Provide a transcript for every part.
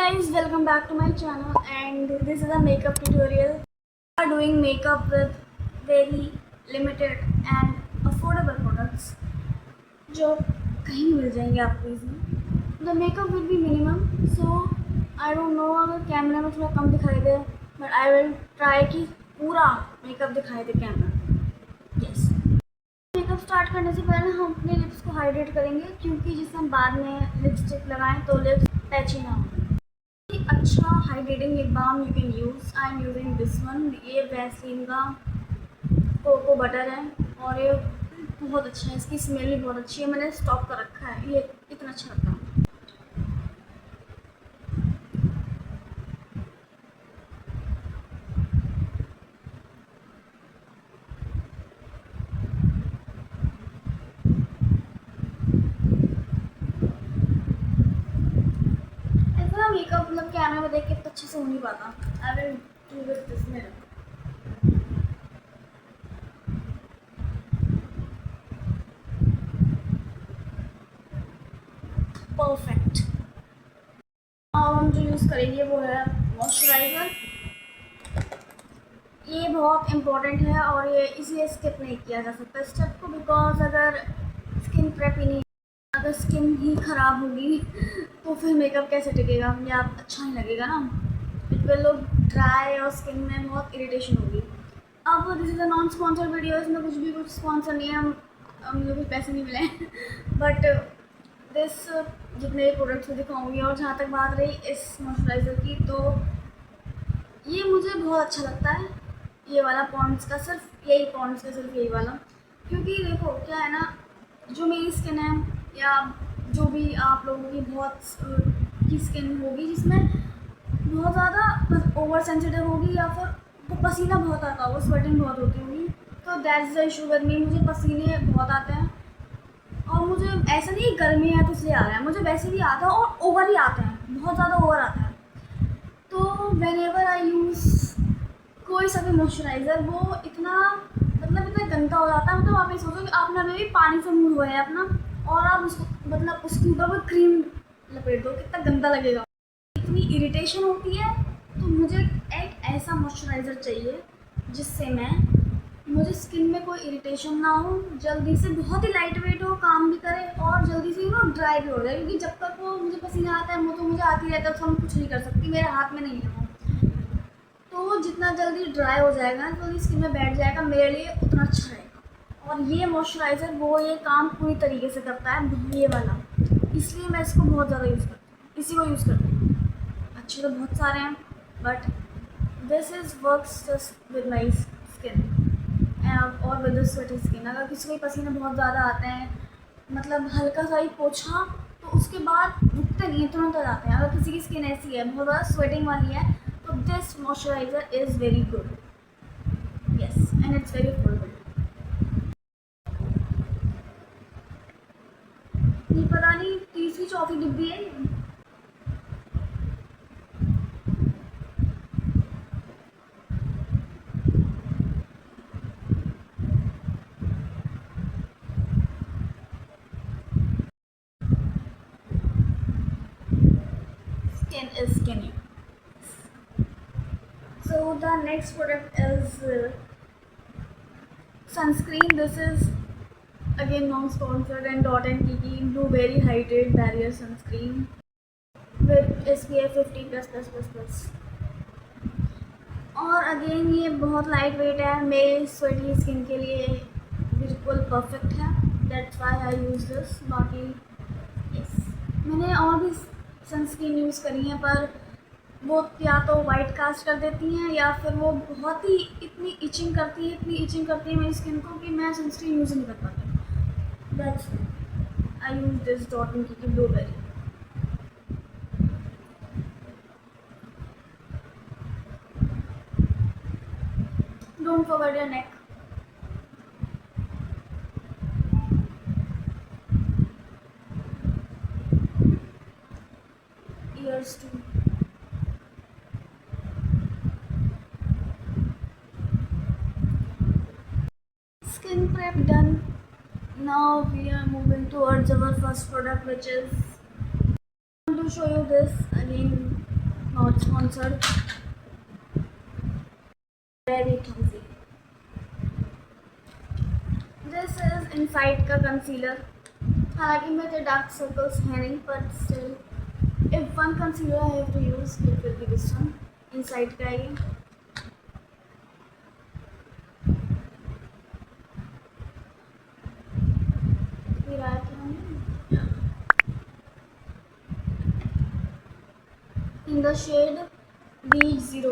guys, welcome back to my channel and this is a makeup tutorial. We are doing makeup with very limited and affordable products जो कहीं मिल जाएंगे आपको easily. The makeup will be minimum, so I don't know अगर कैमरे में थोड़ा कम दिखाई दे, but I will try कि पूरा मेकअप दिखाई दे कैमरा. Yes. मेकअप स्टार्ट करने से पहले हम अपने लिप्स को हाइड्रेट करेंगे क्योंकि जिससे हम बाद में लिपस्टिक लगाएं तो लिप्स पैची ना हो. अच्छा hydrating lip balm you can use. I am using this one. ये वैसलीन का कोको बटर है और ये बहुत अच्छा है. इसकी स्मेल भी बहुत अच्छी है. मैंने स्टॉक कर रखा है. ये इतना अच्छा लगता है. ऐसा मेकअप मतलब कैमरे में देख के तो अच्छे से हो नहीं पाता. I will do with this mirror. Perfect. और हम जो यूज़ करेंगे वो है मॉइस्चराइज़र. ये बहुत इम्पोर्टेंट है और ये इसे स्किप नहीं किया जा सकता स्टेप को, बिकॉज अगर स्किन प्रेप ही नहीं, अगर स्किन ही ख़राब होगी तो फिर मेकअप कैसे टिकेगा या अच्छा नहीं लगेगा ना. इट विल लुक ड्राई और स्किन में बहुत इरिटेशन होगी. अब this is a non sponsor video. इसमें कुछ स्पॉन्सर नहीं है. मुझे कुछ पैसे नहीं मिले बट दिस जितने भी प्रोडक्ट्स में दिखाऊंगी. और जहाँ तक बात रही इस मॉइस्चराइज़र की, तो ये मुझे बहुत अच्छा लगता है. ये वाला पॉन्ड्स का सिर्फ यही वाला, क्योंकि देखो क्या है ना, जो मेरी स्किन है या जो भी आप लोगों की बहुत की स्किन होगी जिसमें बहुत ज़्यादा ओवर सेंसिटिव होगी या फिर तो पसीना बहुत आता होगा, स्वेटिंग बहुत होती होगी, तो that's the issue with me. मुझे पसीने बहुत आते हैं और मुझे ऐसा नहीं गर्मी है तो इसलिए आ रहा है, मुझे वैसे भी आता है और ओवर ही आते हैं, बहुत ज़्यादा ओवर आता है. तो वेन एवर आई यूज़ कोई सा भी मॉइस्चराइज़र वो इतना गंदा हो जाता है. मतलब आप ये सोचो कि आपने अभी भी पानी से मुँह धोया है अपना और आप उसको उसके ऊपर वो क्रीम लपेट दो, कितना गंदा लगेगा. इतनी इरिटेशन होती है. तो मुझे एक ऐसा मॉइस्चराइज़र चाहिए जिससे मुझे स्किन में कोई इरिटेशन ना हो, जल्दी से बहुत ही लाइट वेट हो, काम भी करे और जल्दी से ड्राई भी हो जाए. क्योंकि जब तक वो मुझे पसीना आता है वो तो मुझे आती रहता है, तो हम कुछ नहीं कर सकती, मेरे हाथ में नहीं है वो. तो जितना जल्दी ड्राई हो जाएगा, जल्दी स्किन में बैठ जाएगा, मेरे लिए उतना अच्छा रहेगा. और ये मॉइस्चराइज़र वो ये काम पूरी तरीके से करता है, ये वाला. इसलिए मैं इसको बहुत ज़्यादा यूज़ करती हूँ, इसी को यूज़ करती हूँ. अच्छे तो बहुत सारे हैं but this is works just with my skin और विद स्वेटी स्किन. अगर किसी को पसीने बहुत ज़्यादा आते हैं, मतलब हल्का सा ही पोछा तो उसके बाद रुकते नहीं, तुरंत आ जाते हैं. अगर किसी की स्किन ऐसी है बहुत ज़्यादा स्वेटिंग वाली है, तो this moisturiser is very good. Yes, and it's very affordable. ये पता नहीं तीसरी चौथी डिब्बी है. Skin is skinny. So the next product is sunscreen. This is again non-sponsored and Dot and Kiki Blueberry Hydrate Barrier Sunscreen with SPF 50++++. और again ये बहुत लाइट वेट है, मेरी स्वेटी स्किन के लिए बिल्कुल परफेक्ट है. That's why I use this. बाकी यस, मैंने और भी सनस्क्रीन यूज़ करी हैं पर वो या तो वाइट कास्ट कर देती हैं या फिर वो बहुत ही इतनी इचिंग करती है मेरी स्किन को कि मैं सनस्क्रीन यूज़ नहीं कर पाती. That's I use this dot and की blueberry. Don't forget your neck. Ears too. Skin prep done. Now we are moving towards our first product, which is I want to show you this again. Not sponsored, very clumsy. This is Insight का कंसीलर। हालांकि मेरे dark circles हैं नहीं, but still if one concealer I have to use it will be this one. Insight का ये in the shade BH02।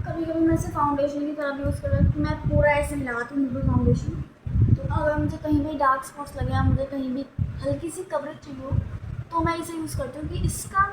कभी कभी मैं इसे फाउंडेशन की तरह भी यूज़ कर रही हूँ। मैं पूरा ऐसे नहीं लगाती हूँ बिल्कुल फाउंडेशन। तो अगर मुझे कहीं भी डार्क स्पॉट्स लगे या मुझे कहीं भी हल्की सी कवरेज चाहिए हो तो मैं इसे यूज़ करती हूँ कि इसका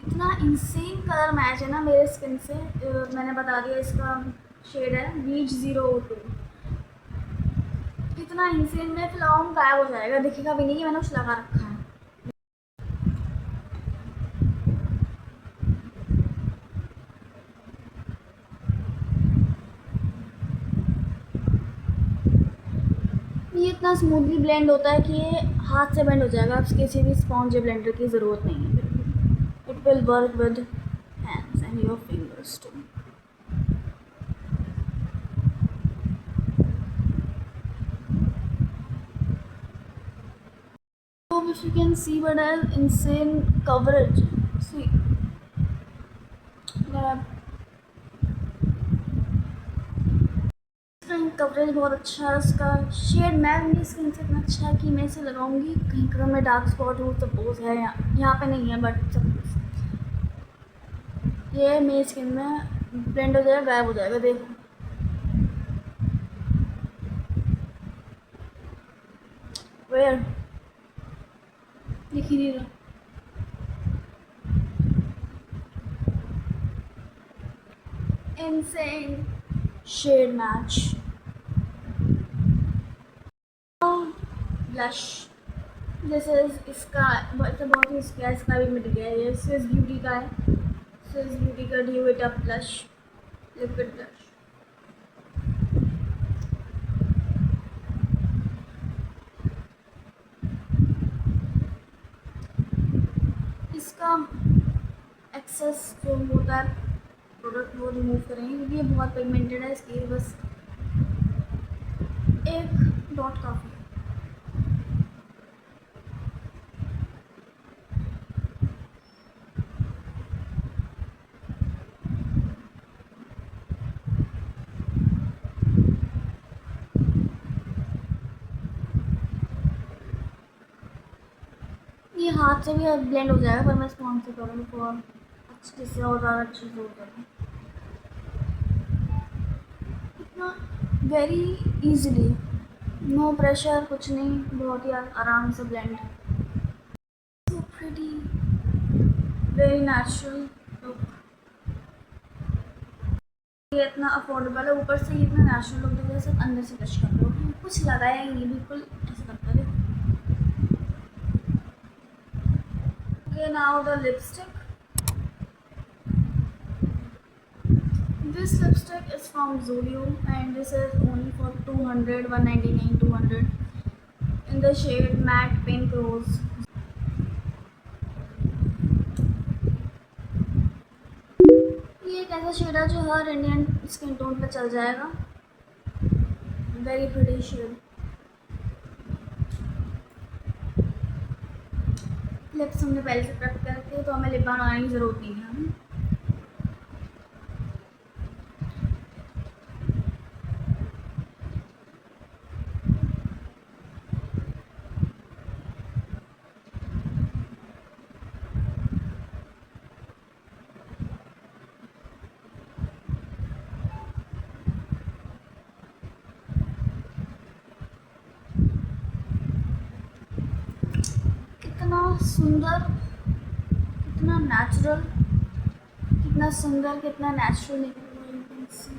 इतना इंसेन कलर मैच है ना मेरे स्किन से। मैंने बता दिया इसका शेड है BH02। इतना इंसेन में फिलहाल गायब हो जाएगा, दिखेगा भी नहीं कि मैंने कुछ लगा रखा है। ये इतना स्मूथली ब्लेंड होता है कि ये हाथ से ब्लेंड हो जाएगा। अब किसी भी स्पॉन्ज ब्लेंडर की ज़रूरत नहीं है। It will work with hands and your fingers too. So if you can see what an insane coverage. See, coverage बहुत अच्छा है। उसका शेड मैट मेरी स्किन से इतना अच्छा है कि मैं इसे लगाऊंगी कहीं कहीं में डार्क स्पॉट हो सपोज है, यहाँ पे नहीं है बट सपोज ये मेरी स्किन में ब्लेंड हो जाएगा, गायब हो जाएगा। देखो वेयर दिख ही नहीं रहा। Insane shade match. Blush this is इसका बहुत ही इसका भी मिट गया है। ये स्विस ब्यूटी का है। स्विस ब्यूटी का due it up blush, liquid blush. इसका एक्सेस जो होता है प्रोडक्ट वो रिमूव करेंगे क्योंकि ये बहुत पिगमेंटेड है। इसके लिए बस एक डॉट काफ़ी। ये हाथ से भी ब्लेंड हो जाएगा पर मैं स्पॉन्ज से करूँगी तो और अच्छे से और ज़्यादा अच्छे से हो जाएगा। इतना वेरी इजीली, नो प्रेशर, कुछ नहीं, बहुत ही आराम से blend. So pretty, very natural look. ये इतना अफोर्डेबल है, ऊपर से ये इतना नेचुरल लुक देता है। सिर्फ अंदर से टच कर लो, कुछ लगाया ही नहीं, बिल्कुल ऐसा करता है। Okay, now the lipstick. This lipstick is from Zudio and this is only for 200, 199, 200 in the shade matte pink rose. ये एक ऐसा शेड है जो हर इंडियन स्किन टोन पे चल जाएगा। Very pretty shade. लिप्स हमने पहले से प्रेप करके तो हमें लिप बाम लगाने की ज़रूरत नहीं है। कितना सुंदर, कितना नेचुरल, कितना सुंदर, कितना नेचुरल निकल रहा है इससे।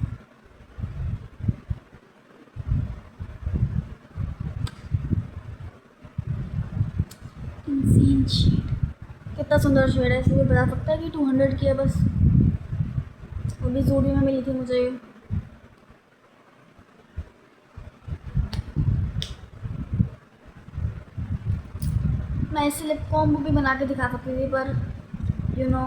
इंसेन शेड, कितना सुंदर शेड है। इसलिए बता सकता है कि 200 की है बस। वो भी ज़ूडियो में मिली थी मुझे। मैं इसे लिप कॉम्बो भी बना के दिखा सकती थी पर यू नो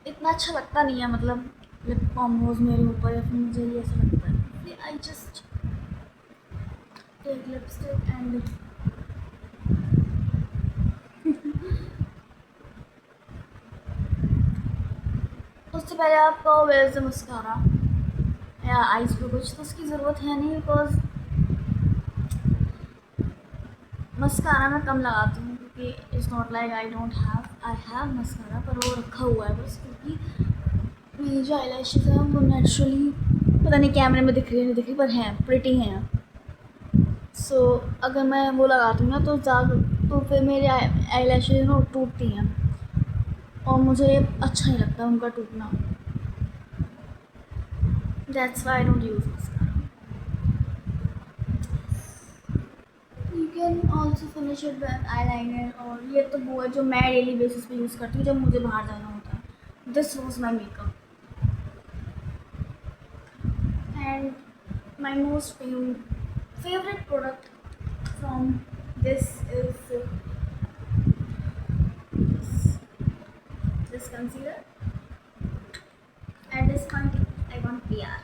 इतना अच्छा लगता नहीं है, मतलब लिप कॉम्बोज मेरे ऊपर, या फिर मुझे ये ऐसा लगता है I just take lipstick and उससे पहले आप कहो वेयर इज द मस्कारा या आईज पे कुछ, तो उसकी ज़रूरत है नहीं, बिकॉज मस्कारा मैं कम लगाती हूँ, क्योंकि it's not like I have mascara, पर वो रखा हुआ है बस, क्योंकि मेरी जो आई लैशेज़ हैं वो नेचुरली, पता नहीं कैमरे में दिख रही है नहीं दिख रही, पर हैं प्रिटी हैं। सो अगर मैं वो लगाती हूँ ना तो ज़्यादा, तो फिर मेरे आई लैशेज़ ना टूटती हैं, और मुझे अच्छा नहीं लगता उनका टूटना। That's why I don't use mascara. You can also finish it with eye liner, और ये तो वो है जो मैं डेली बेसिस पे यूज़ करती हूँ जब मुझे बाहर जाना होता है। This was my makeup and my most favourite product from this is this concealer. At this point I want PR,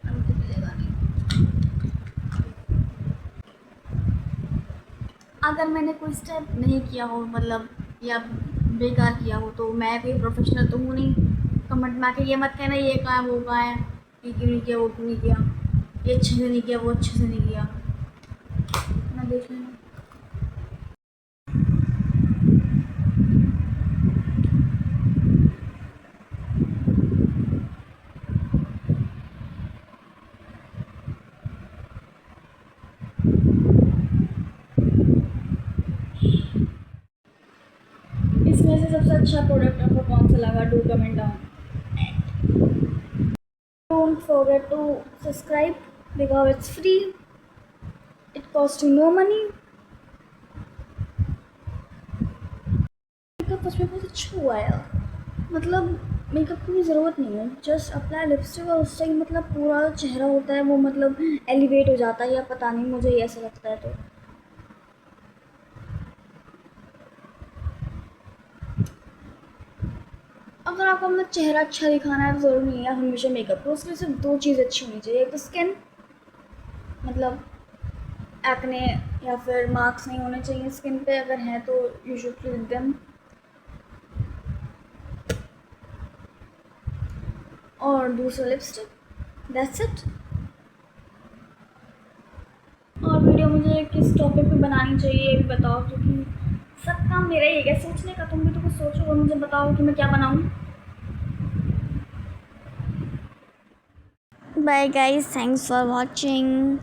मुझे मिलेगा नहीं। अगर मैंने कोई स्टेप नहीं किया हो, मतलब या बेकार किया हो, तो मैं कोई प्रोफेशनल तो हूँ नहीं। कमेंट में आके ये मत कहना ये कहाँ है वो कहाँ है, ये क्यों नहीं किया वो क्यों नहीं किया, ये अच्छे से नहीं किया वो अच्छे से नहीं किया, ना देख लेना। इसमें से सबसे अच्छा प्रोडक्ट आपको कौन सा लगा, do comment down. Don't forget to subscribe because it's free. It costs you no money. Makeup उसमें बहुत अच्छा हुआ है यार, मतलब मेकअप की ज़रूरत नहीं है, जस्ट अप्लाई लिपस्टिक और उससे ही मतलब पूरा चेहरा होता है वो मतलब एलिवेट हो जाता है, या पता नहीं मुझे ये ऐसा लगता है। तो अगर आपको अपना चेहरा अच्छा दिखाना है तो ज़रूरी नहीं है हमेशा मेकअप करो, उसके लिए सिर्फ दो चीज़ अच्छी होनी चाहिए, एक तो स्किन, मतलब एक्ने या फिर मार्क्स नहीं होने चाहिए स्किन पे, अगर हैं तो यू शुड क्लीन देम, और दूसरा लिपस्टिक, दैट्स इट। और वीडियो मुझे किस टॉपिक पे बनानी चाहिए ये भी बताओ, क्योंकि सब काम मेरा ही है सोचने का, तुम भी तो कुछ सोचो और मुझे बताओ कि मैं क्या बनाऊँ। Bye guys, thanks for watching.